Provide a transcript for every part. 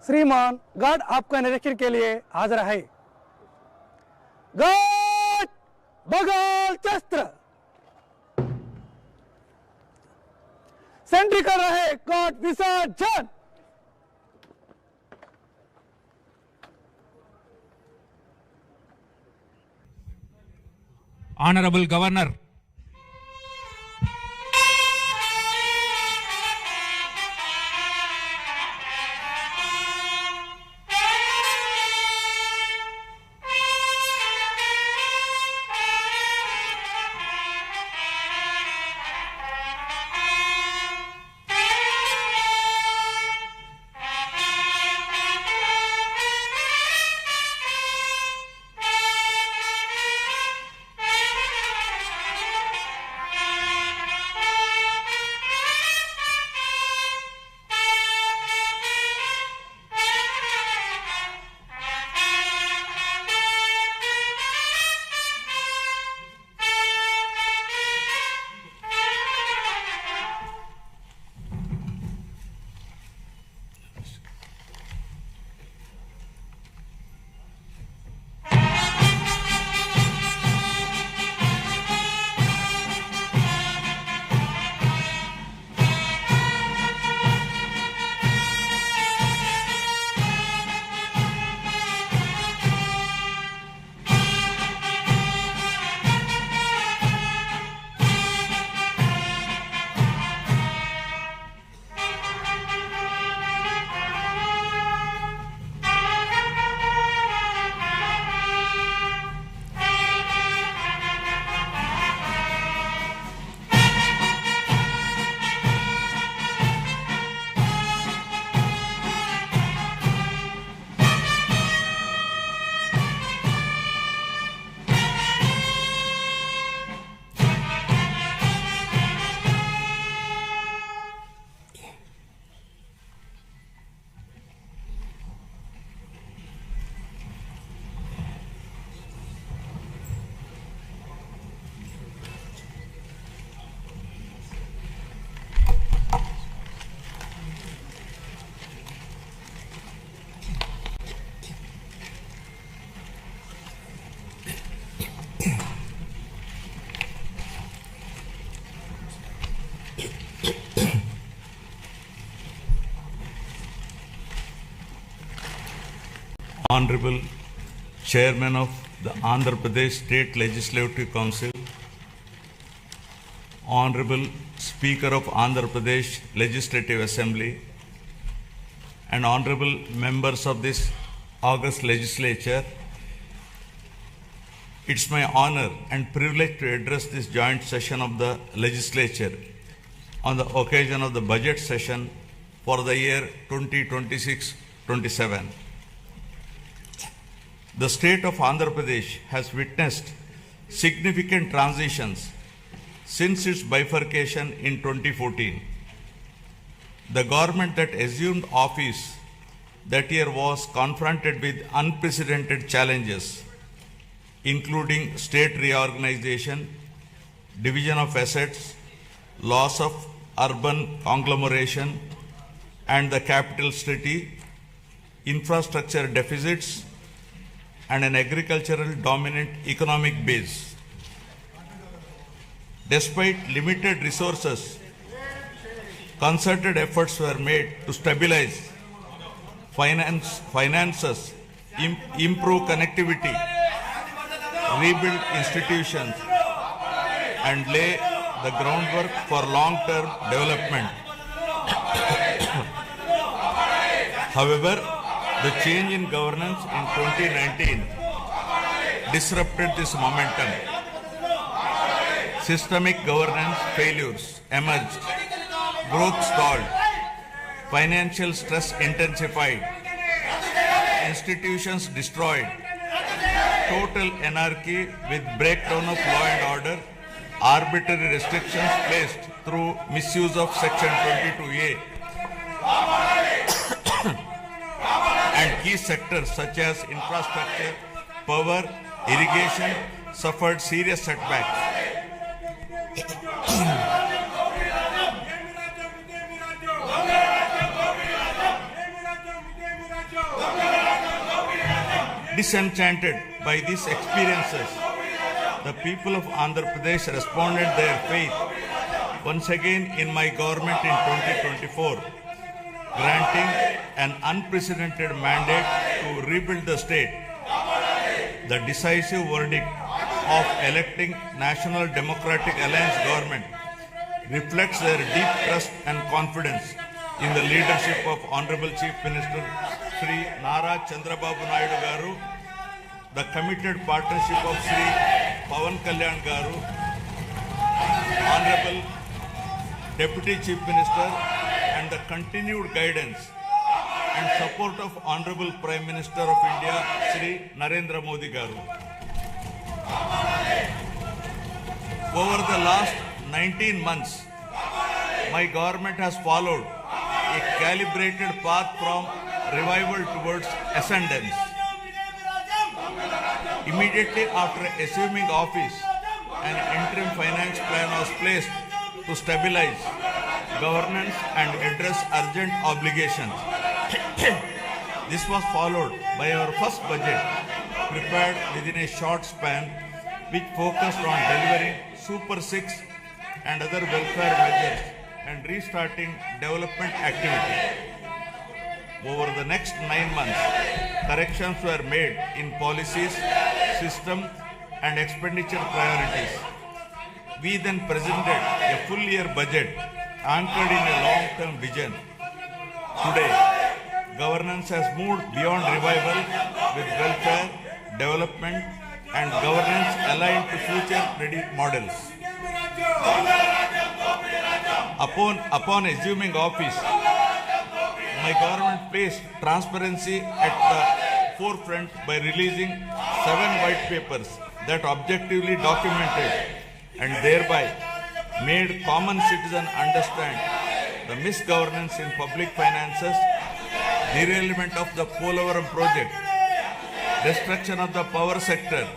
श्रीमान गार्ड आपका निरीक्षण के लिए हाजिर है। गार्ड बगल शस्त्र सेंट्री कर रहे गार्ड विसर्जन। Honorable Governor, Honorable Chairman of the Andhra Pradesh State Legislative Council, Honorable Speaker of Andhra Pradesh Legislative Assembly, and Honorable members of this august legislature, it's my honor and privilege to address this joint session of the legislature on the occasion of the budget session for the year 2026-27. The state of Andhra Pradesh has witnessed significant transitions since its bifurcation in 2014. The government that assumed office that year was confronted with unprecedented challenges, including state reorganization, division of assets, loss of urban conglomeration and the capital city, infrastructure deficits, and an agricultural dominant economic base. Despite limited resources, concerted efforts were made to stabilize finances, improve connectivity, rebuild institutions, and lay the groundwork for long-term development. However, the change in governance in 2019 disrupted this momentum. Systemic governance failures emerged, growth stalled, financial stress intensified, institutions destroyed, total anarchy with breakdown of law and order, arbitrary restrictions placed through misuse of Section 22A, and key sectors such as infrastructure, power, irrigation suffered serious setbacks. Disenchanted by these experiences, the people of Andhra Pradesh responded their faith once again in my government in 2024, granting an unprecedented mandate to rebuild the state. The decisive verdict of electing National Democratic Alliance government reflects their deep trust and confidence in the leadership of Honorable Chief Minister Sri Nara Chandrababu Naidu Garu, the committed partnership of Sri Pawan Kalyan Garu, Honorable Deputy Chief Minister, and the continued guidance and support of Honorable Prime Minister of India Sri Narendra Modi Garu. Over the last 19 months, my government has followed a calibrated path from revival towards ascendance. Immediately after assuming office, an interim finance plan was placed to stabilize governance and address urgent obligations. This was followed by our first budget, prepared within a short span, which focused on delivering Super 6 and other welfare measures and restarting development activity. Over the next 9 months, corrections were made in policies, system, and expenditure priorities. We then presented a full-year budget anchored in a long-term vision. Today, governance has moved beyond revival with welfare, development, and governance aligned to future-ready models. Upon assuming office, my government placed transparency at the forefront by releasing 7 white papers that objectively documented and thereby made common citizens understand the misgovernance in public finances, derailment of the Polavaram project, destruction of the power sector,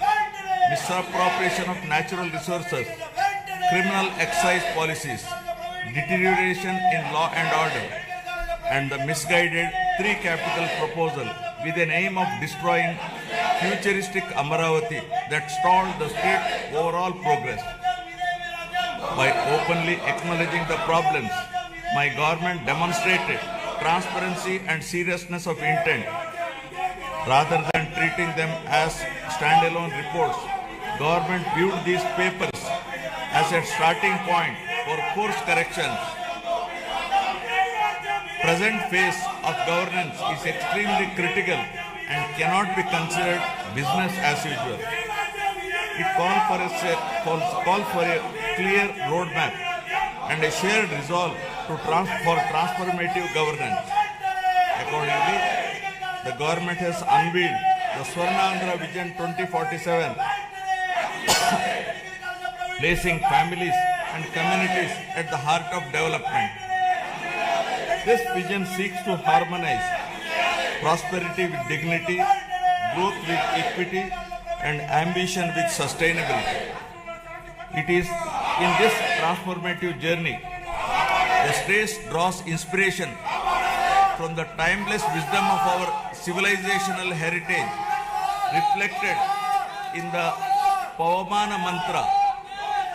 misappropriation of natural resources, criminal excise policies, deterioration in law and order, and the misguided 3 capital proposal with an aim of destroying futuristic Amaravati that stalled the state's overall progress. By openly acknowledging the problems, my government demonstrated transparency and seriousness of intent. Rather than treating them as standalone reports, government viewed these papers as a starting point for course corrections. Present phase of governance is extremely critical and cannot be considered business as usual. It calls for a clear roadmap and a shared resolve for transformative governance. Accordingly, the government has unveiled the Swarnandhra Vision 2047, placing families and communities at the heart of development. This vision seeks to harmonize prosperity with dignity, growth with equity, and ambition with sustainability. It is in this transformative journey the state draws inspiration from the timeless wisdom of our civilizational heritage, reflected in the Pavamana mantra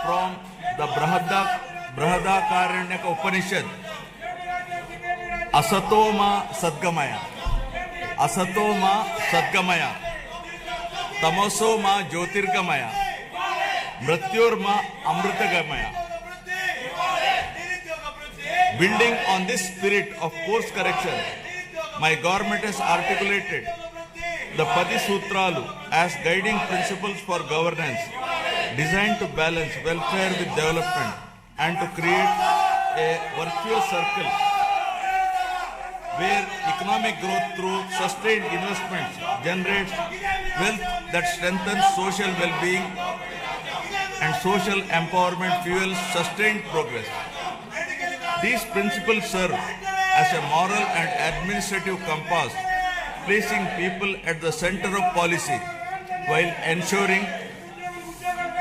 from the Brahadakaranyaka Upanishad. Asatoma Sadgamaya, Asatoma Sadgamaya, Tamosoma Jyotirgamaya, Mrityurma Amritagamaya. Building on this spirit of course correction, my government has articulated the Padi Sutralu as guiding principles for governance, designed to balance welfare with development and to create a virtuous circle where economic growth through sustained investments generates wealth that strengthens social well-being and social empowerment fuels sustained progress. These principles serve as a moral and administrative compass, placing people at the center of policy while ensuring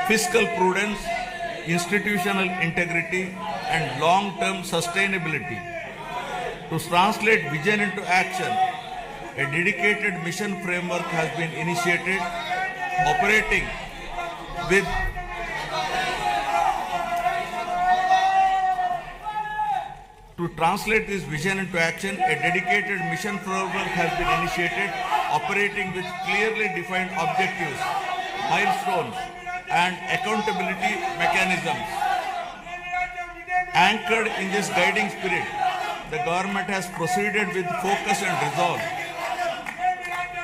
fiscal prudence, institutional integrity, and long-term sustainability. To translate vision into action, A dedicated mission framework has been initiated, operating with To translate this vision into action, a dedicated mission framework has been initiated, operating with clearly defined objectives, milestones, and accountability mechanisms. Anchored in this guiding spirit, the government has proceeded with focus and resolve.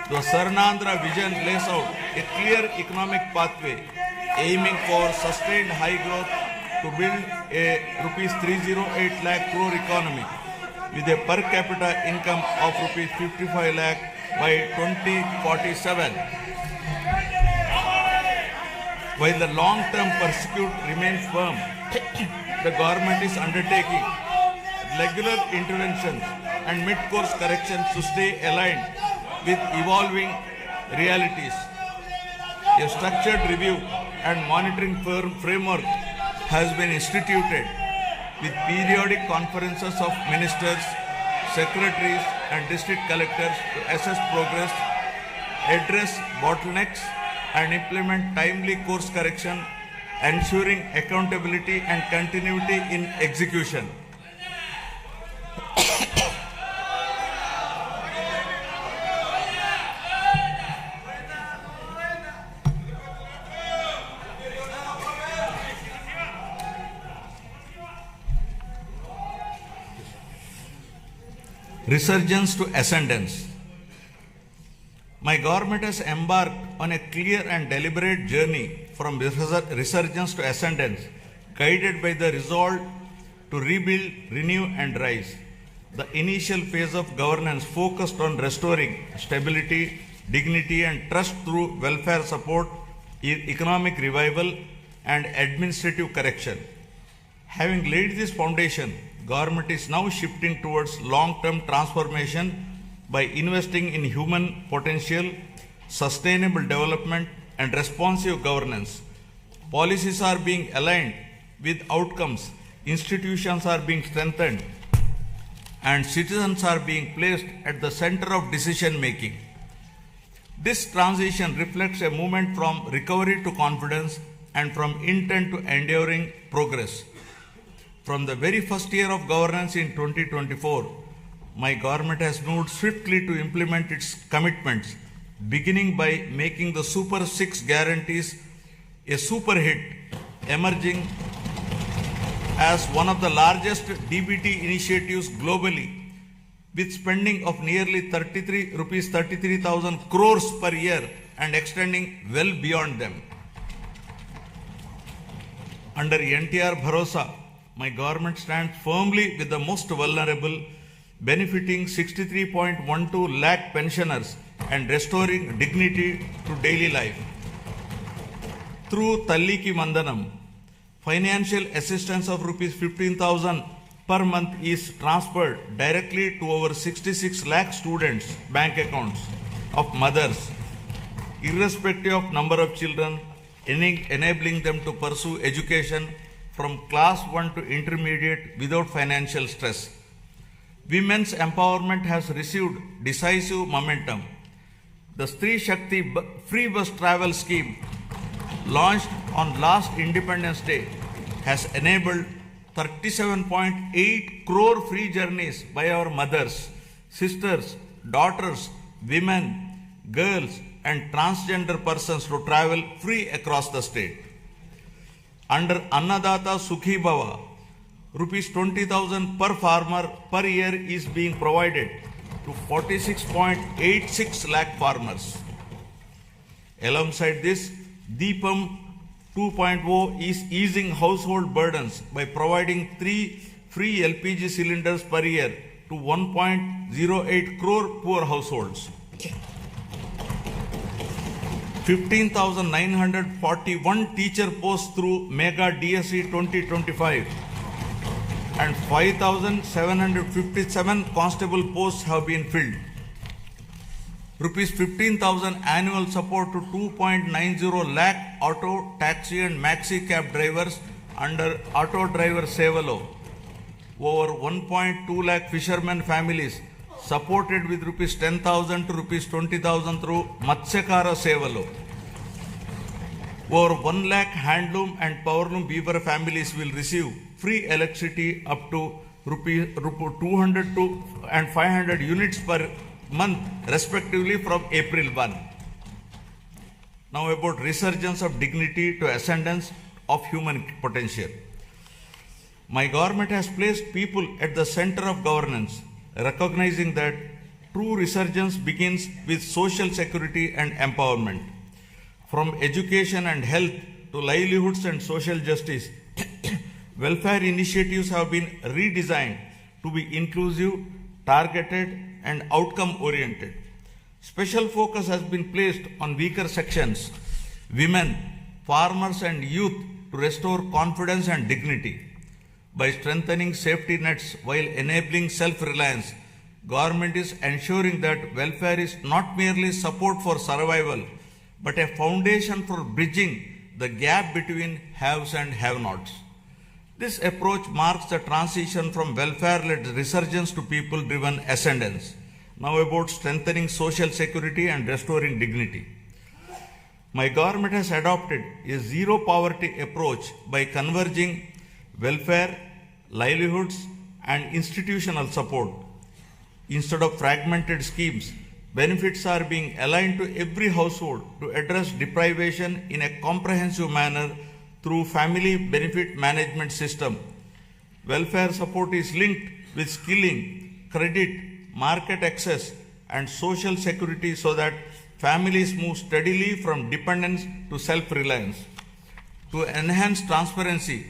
The Swarnandhra vision lays out a clear economic pathway, aiming for sustained high growth to build a rupees 308 lakh crore economy with a per capita income of rupees 55 lakh by 2047. While the long-term pursuit remains firm, the government is undertaking regular interventions and mid-course corrections to stay aligned with evolving realities. A structured review and monitoring framework has been instituted with periodic conferences of ministers, secretaries, and district collectors to assess progress, address bottlenecks, and implement timely course correction, ensuring accountability and continuity in execution. Resurgence to ascendance. My government has embarked on a clear and deliberate journey from resurgence to ascendance, guided by the resolve to rebuild, renew, and rise. The initial phase of governance focused on restoring stability, dignity, and trust through welfare support, economic revival, and administrative correction. Having laid this foundation, government is now shifting towards long-term transformation by investing in human potential, sustainable development, and responsive governance. Policies are being aligned with outcomes, institutions are being strengthened, and citizens are being placed at the center of decision-making. This transition reflects a movement from recovery to confidence and from intent to enduring progress. From the very first year of governance in 2024, my government has moved swiftly to implement its commitments, beginning by making the Super 6 guarantees a super hit, emerging as one of the largest DBT initiatives globally, with spending of nearly 33,000 crores per year and extending well beyond them. Under NTR Bharosa, my government stands firmly with the most vulnerable, benefiting 63.12 lakh pensioners and restoring dignity to daily life. Through Talliki Mandanam, financial assistance of rupees 15,000 per month is transferred directly to over 66 lakh students' bank accounts of mothers, irrespective of number of children, enabling them to pursue education from class 1 to intermediate without financial stress. Women's empowerment has received decisive momentum. The Stree Shakti free bus travel scheme, launched on last Independence Day, has enabled 37.8 crore free journeys by our mothers, sisters, daughters, women, girls, and transgender persons to travel free across the state. Under Annadata Sukhi Bhava, rupees 20,000 per farmer per year is being provided to 46.86 lakh farmers. Alongside this, Deepam 2.0 is easing household burdens by providing 3 free LPG cylinders per year to 1.08 crore poor households. 15,941 teacher posts through Mega DSE 2025 and 5,757 constable posts have been filled. Rupees 15,000 annual support to 2.90 lakh auto, taxi and maxi cab drivers under Auto Driver Sevalo. Over 1.2 lakh fishermen families supported with rupees 10,000 to rupees 20,000 through Matsyakara Sevalo. Over 1 lakh handloom and powerloom weaver families will receive free electricity up to rupee 200 to and 500 units per month respectively from April 1. Now about resurgence of dignity to ascendance of human potential. My government has placed people at the center of governance, recognizing that true resurgence begins with social security and empowerment. From education and health to livelihoods and social justice, welfare initiatives have been redesigned to be inclusive, targeted, and outcome-oriented. Special focus has been placed on weaker sections, women, farmers, and youth to restore confidence and dignity. By strengthening safety nets while enabling self-reliance, government is ensuring that welfare is not merely support for survival, but a foundation for bridging the gap between haves and have-nots. This approach marks the transition from welfare-led resurgence to people-driven ascendance. Now about strengthening social security and restoring dignity. My government has adopted a zero-poverty approach by converging welfare, livelihoods, and institutional support. Instead of fragmented schemes, benefits are being aligned to every household to address deprivation in a comprehensive manner through family benefit management system. Welfare support is linked with skilling, credit, market access, and social security so that families move steadily from dependence to self-reliance. To enhance transparency,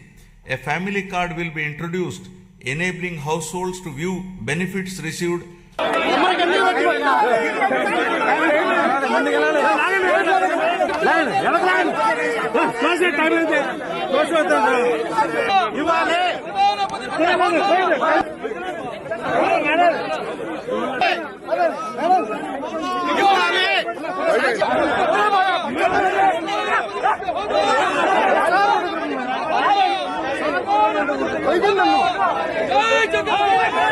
a family card will be introduced, enabling households to view benefits received. Jai Jagannath!